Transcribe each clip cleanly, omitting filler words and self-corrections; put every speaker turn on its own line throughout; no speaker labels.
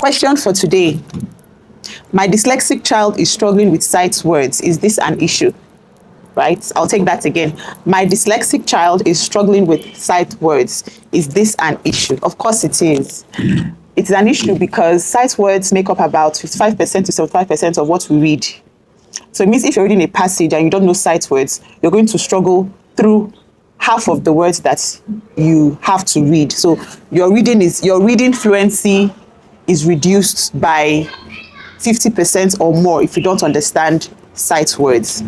Question for today. My dyslexic child is struggling with sight words. Is this an issue? Right? I'll take that again. My dyslexic child is struggling with sight words. Is this an issue? Of course it is. It's an issue because sight words make up about 55% to 75% of what we read. So it means if you're reading a passage and you don't know sight words, you're going to struggle through half of the words that you have to read. So your reading fluency is reduced by 50% or more if you don't understand sight words.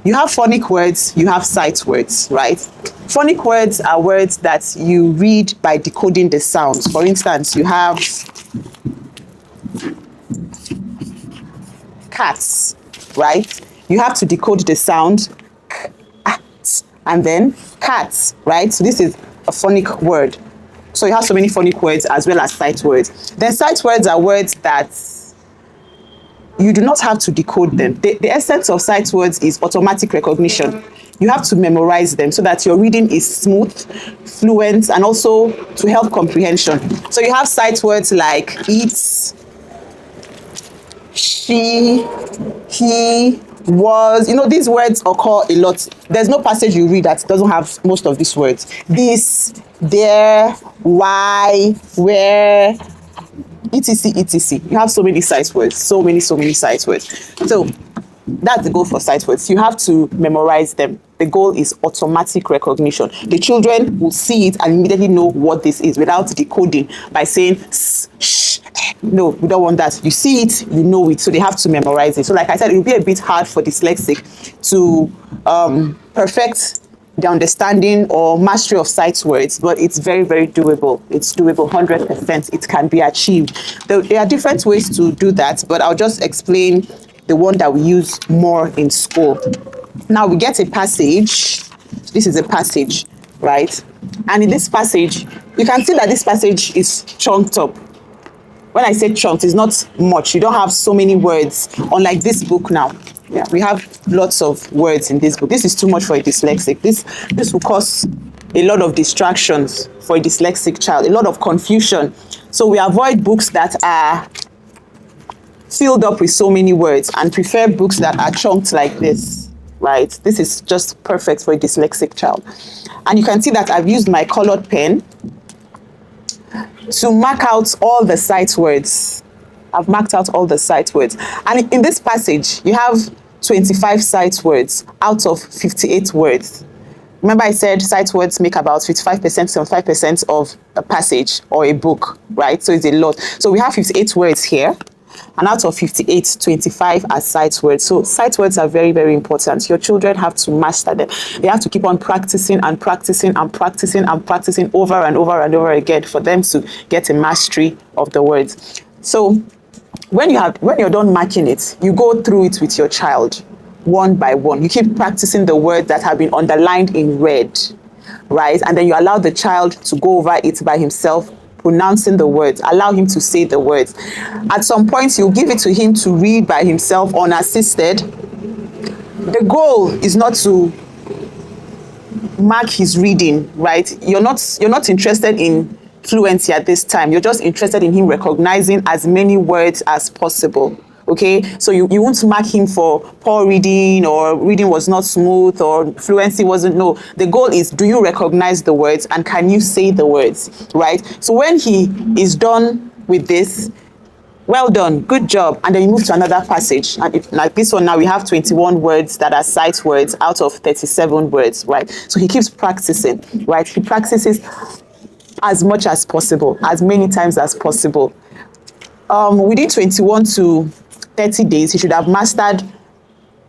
You have phonic words, you have sight words, right? Phonic words are words that you read by decoding the sounds. For instance, you have cats, right? You have to decode the sound and then cats, right? So this is a phonic word. So you have so many phonic words as well as sight words. Then sight words are words that you do not have to decode them. The essence of sight words is automatic recognition. You have to memorize them so that your reading is smooth, fluent, and also to help comprehension. So you have sight words like eats, she, he, was. You know, these words occur a lot. There's no passage you read that doesn't have most of these words. This, there, why, where, etc, etc. You have so many sight words, so many sight words. So that's the goal for sight words. You have to memorize them. The goal is automatic recognition. The children will see it and immediately know what this is without decoding by saying shh. No, we don't want that. You see it, you know it, so they have to memorize it. So like I said, it will be a bit hard for dyslexic to perfect the understanding or mastery of sight words, but it's very doable. It's doable 100%. It can be achieved. There are different ways to do that, but I'll just explain the one that we use more in school. Now we get a passage. This is a passage, right? And in this passage, you can see that this passage is chunked up. When I say chunked, it's not much. You don't have so many words, unlike this book now. Yeah, we have lots of words in this book. This is too much for a dyslexic. This will cause a lot of distractions for a dyslexic child, a lot of confusion. So we avoid books that are filled up with so many words and prefer books that are chunked like this, right? This is just perfect for a dyslexic child. And you can see that I've used my colored pen to mark out all the sight words. I've marked out all the sight words. And in this passage, you have 25 sight words out of 58 words. Remember I said sight words make about 55%, 75% of a passage or a book, right? So it's a lot. So we have 58 words here. And out of 58, 25 are sight words. So sight words are very important. Your children have to master them. They have to keep on practicing and practicing and practicing and practicing over and over and over again for them to get a mastery of the words. So when you're done marking it, you go through it with your child one by one. You keep practicing the words that have been underlined in red, right? And then you allow the child to go over it by himself, pronouncing the words. Allow him to say the words. At some point, you'll give it to him to read by himself unassisted. The goal is not to mark his reading, right? You're not interested in fluency at this time. You're just interested in him recognizing as many words as possible. Okay, so you won't mark him for poor reading or reading was not smooth or fluency wasn't. No, the goal is, do you recognize the words and can you say the words, right? So when he is done with this, well done, good job. And then you move to another passage. And like this one now, we have 21 words that are sight words out of 37 words, right? So he keeps practicing, right? He practices as much as possible, as many times as possible. Within 21 to 30 days, he should have mastered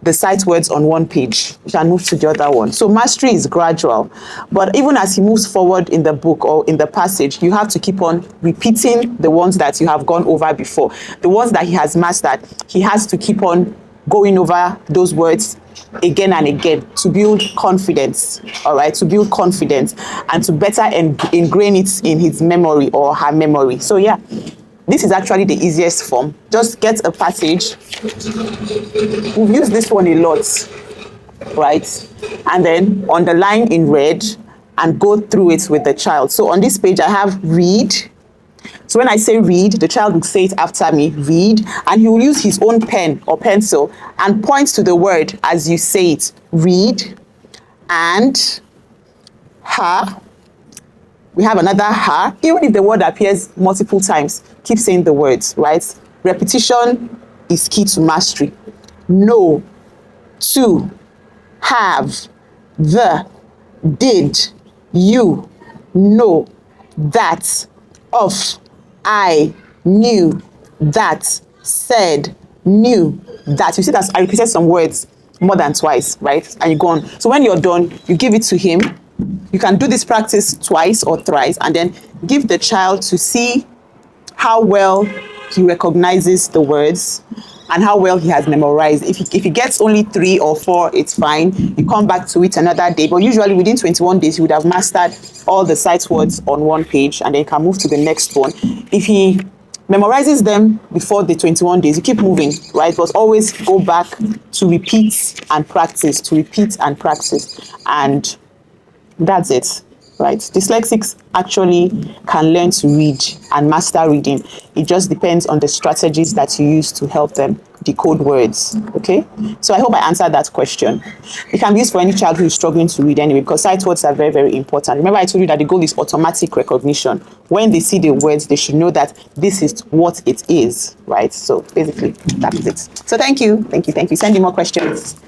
the sight words on one page. You can move to the other one. So mastery is gradual. But even as he moves forward in the book or in the passage, you have to keep on repeating the ones that you have gone over before. The ones that he has mastered, he has to keep on going over those words again and again to build confidence, all right, to build confidence and to better ingrain it in his memory or her memory. So yeah, this is actually the easiest form. Just get a passage. We've used this one a lot, right? And then underline in red and go through it with the child. So on this page, I have read. So when I say read, the child will say it after me, read, and he will use his own pen or pencil and point to the word as you say it. Read, and, ha. We have another ha. Even if the word appears multiple times, keep saying the words, right? Repetition is key to mastery. No, to, have, the, did, you, know, that, of, I, knew, that, said, knew, that. You see that I repeated some words more than twice, right? And you go on. So when you're done, you give it to him. You can do this practice twice or thrice and then give the child to see how well he recognizes the words and how well he has memorized. If he gets only 3 or 4, it's fine. You come back to it another day. But usually within 21 days, he would have mastered all the sight words on one page and then can move to the next one. If he memorizes them before the 21 days, you keep moving, right? But always go back to repeat and practice, and that's it, right? Dyslexics actually can learn to read and master reading. It just depends on the strategies that you use to help them decode words, okay? So I hope I answered that question. It can be used for any child who is struggling to read anyway, because sight words are very, very important. Remember I told you that the goal is automatic recognition. When they see the words, they should know that this is what it is, right? So basically, that is it. So thank you. Send me more questions.